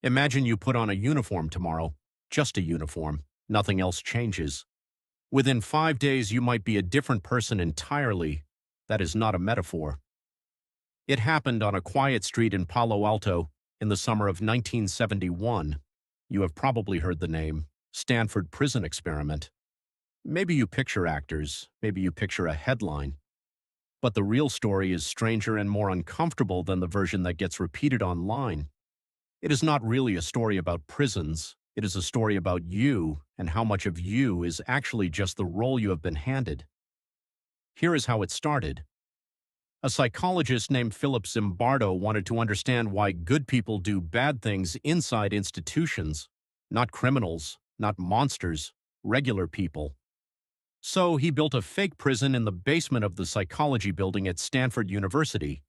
Imagine you put on a uniform tomorrow, just a uniform, nothing else changes. Within 5 days, you might be a different person entirely. That is not a metaphor. It happened on a quiet street in Palo Alto in the summer of 1971. You have probably heard the name, Stanford prison experiment. Maybe you picture actors, maybe you picture a headline. But the real story is stranger and more uncomfortable than the version that gets repeated online. It is not really a story about prisons. It is a story about you and how much of you is actually just the role you have been handed. Here is how it started. A psychologist named Philip Zimbardo wanted to understand why good people do bad things inside institutions, not criminals, not monsters, regular people. So he built a fake prison in the basement of the psychology building at Stanford University.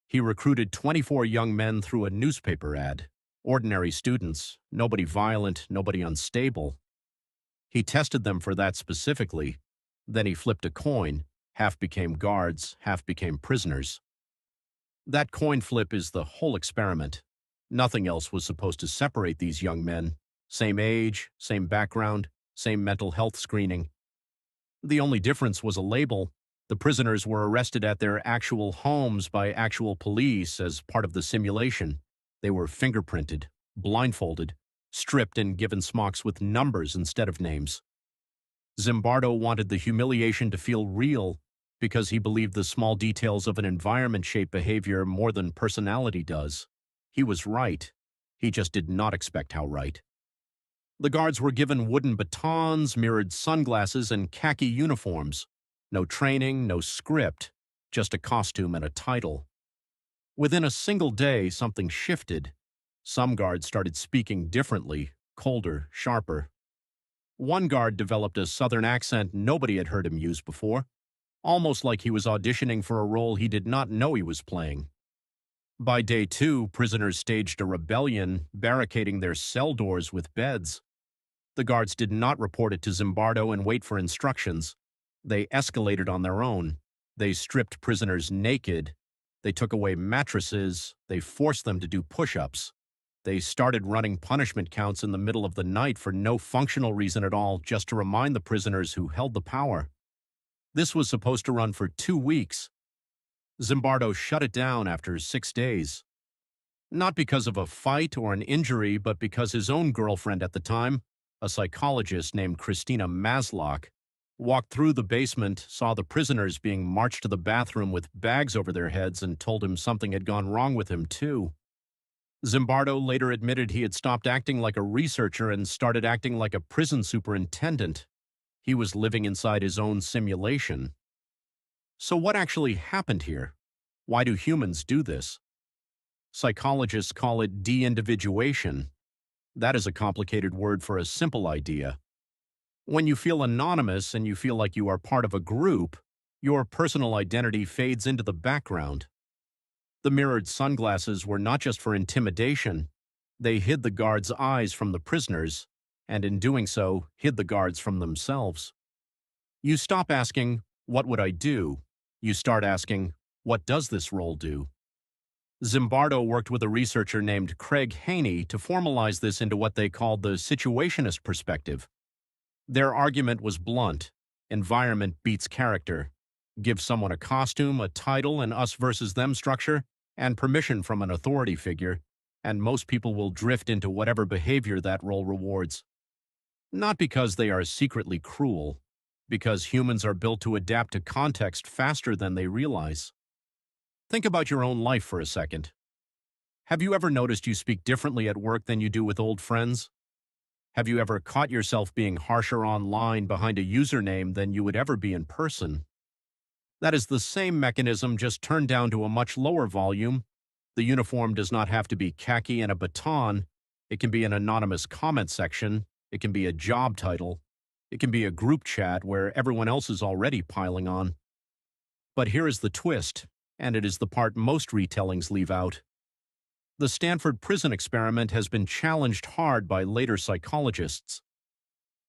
He recruited 24 young men through a newspaper ad. Ordinary students, nobody violent, nobody unstable. He tested them for that specifically. Then he flipped a coin. Half became guards, half became prisoners. That coin flip is the whole experiment. Nothing else was supposed to separate these young men. Same age, same background, same mental health screening. The only difference was a label. The prisoners were arrested at their actual homes by actual police as part of the simulation. They were fingerprinted, blindfolded, stripped and given smocks with numbers instead of names. Zimbardo wanted the humiliation to feel real because he believed the small details of an environment shape behavior more than personality does. He was right. He just did not expect how right. The guards were given wooden batons, mirrored sunglasses, and khaki uniforms. No training, no script, just a costume and a title. Within a single day, something shifted. Some guards started speaking differently, colder, sharper. One guard developed a southern accent nobody had heard him use before, almost like he was auditioning for a role he did not know he was playing. By day 2, prisoners staged a rebellion, barricading their cell doors with beds. The guards did not report it to Zimbardo and wait for instructions. They escalated on their own. They stripped prisoners naked. They took away mattresses. They forced them to do push-ups. They started running punishment counts in the middle of the night for no functional reason at all, just to remind the prisoners who held the power. This was supposed to run for 2 weeks. Zimbardo shut it down after 6 days. Not because of a fight or an injury, but because his own girlfriend at the time, a psychologist named Christina Masloch, walked through the basement, saw the prisoners being marched to the bathroom with bags over their heads, and told him something had gone wrong with him too. Zimbardo later admitted he had stopped acting like a researcher and started acting like a prison superintendent. He was living inside his own simulation. So what actually happened here? Why do humans do this? Psychologists call it deindividuation. That is a complicated word for a simple idea. When you feel anonymous and you feel like you are part of a group, your personal identity fades into the background. The mirrored sunglasses were not just for intimidation. They hid the guards' eyes from the prisoners, and in doing so, hid the guards from themselves. You stop asking, "What would I do?" You start asking, "What does this role do?" Zimbardo worked with a researcher named Craig Haney to formalize this into what they called the situationist perspective. Their argument was blunt. Environment beats character. Give someone a costume, a title, an us versus them structure, and permission from an authority figure, and most people will drift into whatever behavior that role rewards. Not because they are secretly cruel, because humans are built to adapt to context faster than they realize. Think about your own life for a second. Have you ever noticed you speak differently at work than you do with old friends? Have you ever caught yourself being harsher online behind a username than you would ever be in person? That is the same mechanism, just turned down to a much lower volume. The uniform does not have to be khaki and a baton. It can be an anonymous comment section. It can be a job title. It can be a group chat where everyone else is already piling on. But here is the twist, and it is the part most retellings leave out. The Stanford prison experiment has been challenged hard by later psychologists.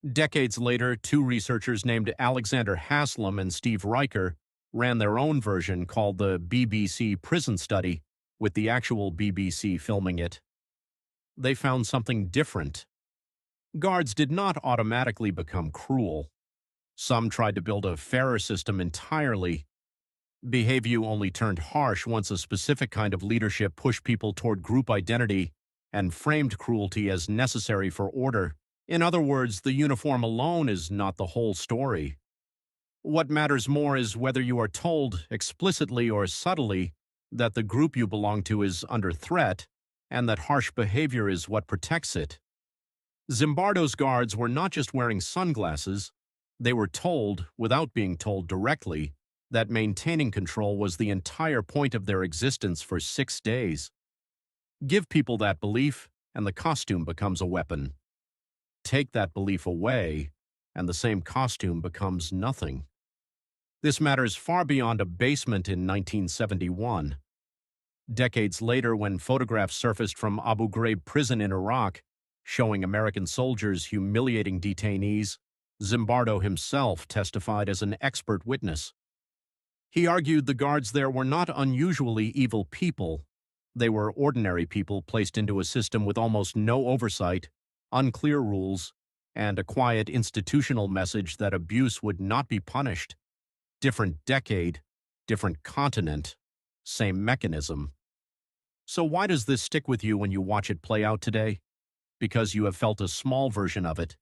Decades later, 2 researchers named Alexander Haslam and Steve Riker ran their own version called the BBC Prison Study, with the actual BBC filming it. they found something different. Guards did not automatically become cruel. Some tried to build a fairer system entirely. Behavior only turned harsh once a specific kind of leadership pushed people toward group identity and framed cruelty as necessary for order. In other words, the uniform alone is not the whole story. What matters more is whether you are told, explicitly or subtly, that the group you belong to is under threat and that harsh behavior is what protects it. Zimbardo's guards were not just wearing sunglasses, they were told, without being told directly, that maintaining control was the entire point of their existence for 6 days. Give people that belief, and the costume becomes a weapon. Take that belief away, and the same costume becomes nothing. This matters far beyond a basement in 1971. Decades later, when photographs surfaced from Abu Ghraib prison in Iraq, showing American soldiers humiliating detainees, Zimbardo himself testified as an expert witness. He argued the guards there were not unusually evil people. They were ordinary people placed into a system with almost no oversight, unclear rules, and a quiet institutional message that abuse would not be punished. Different decade, different continent, same mechanism. So why does this stick with you when you watch it play out today? Because you have felt a small version of it.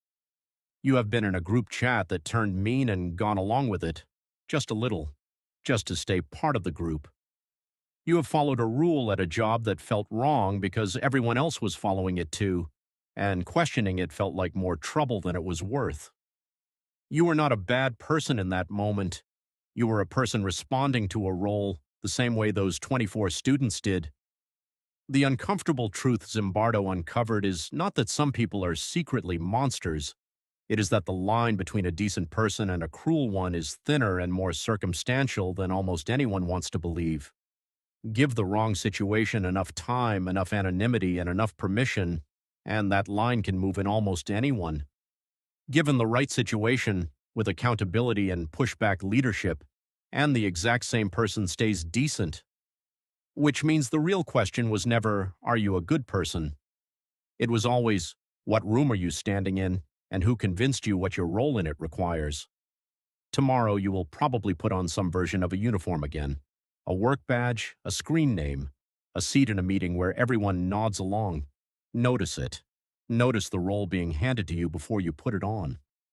You have been in a group chat that turned mean and gone along with it, just a little, just to stay part of the group. You have followed a rule at a job that felt wrong because everyone else was following it too, and questioning it felt like more trouble than it was worth. You were not a bad person in that moment. You were a person responding to a role the same way those 24 students did. The uncomfortable truth Zimbardo uncovered is not that some people are secretly monsters. It is that the line between a decent person and a cruel one is thinner and more circumstantial than almost anyone wants to believe. Give the wrong situation enough time, enough anonymity, and enough permission, and that line can move in almost anyone. Given the right situation, with accountability and pushback leadership, and the exact same person stays decent. Which means the real question was never, are you a good person? It was always, what room are you standing in, and who convinced you what your role in it requires? Tomorrow you will probably put on some version of a uniform again. A work badge, a screen name, a seat in a meeting where everyone nods along. Notice it. Notice the role being handed to you before you put it on.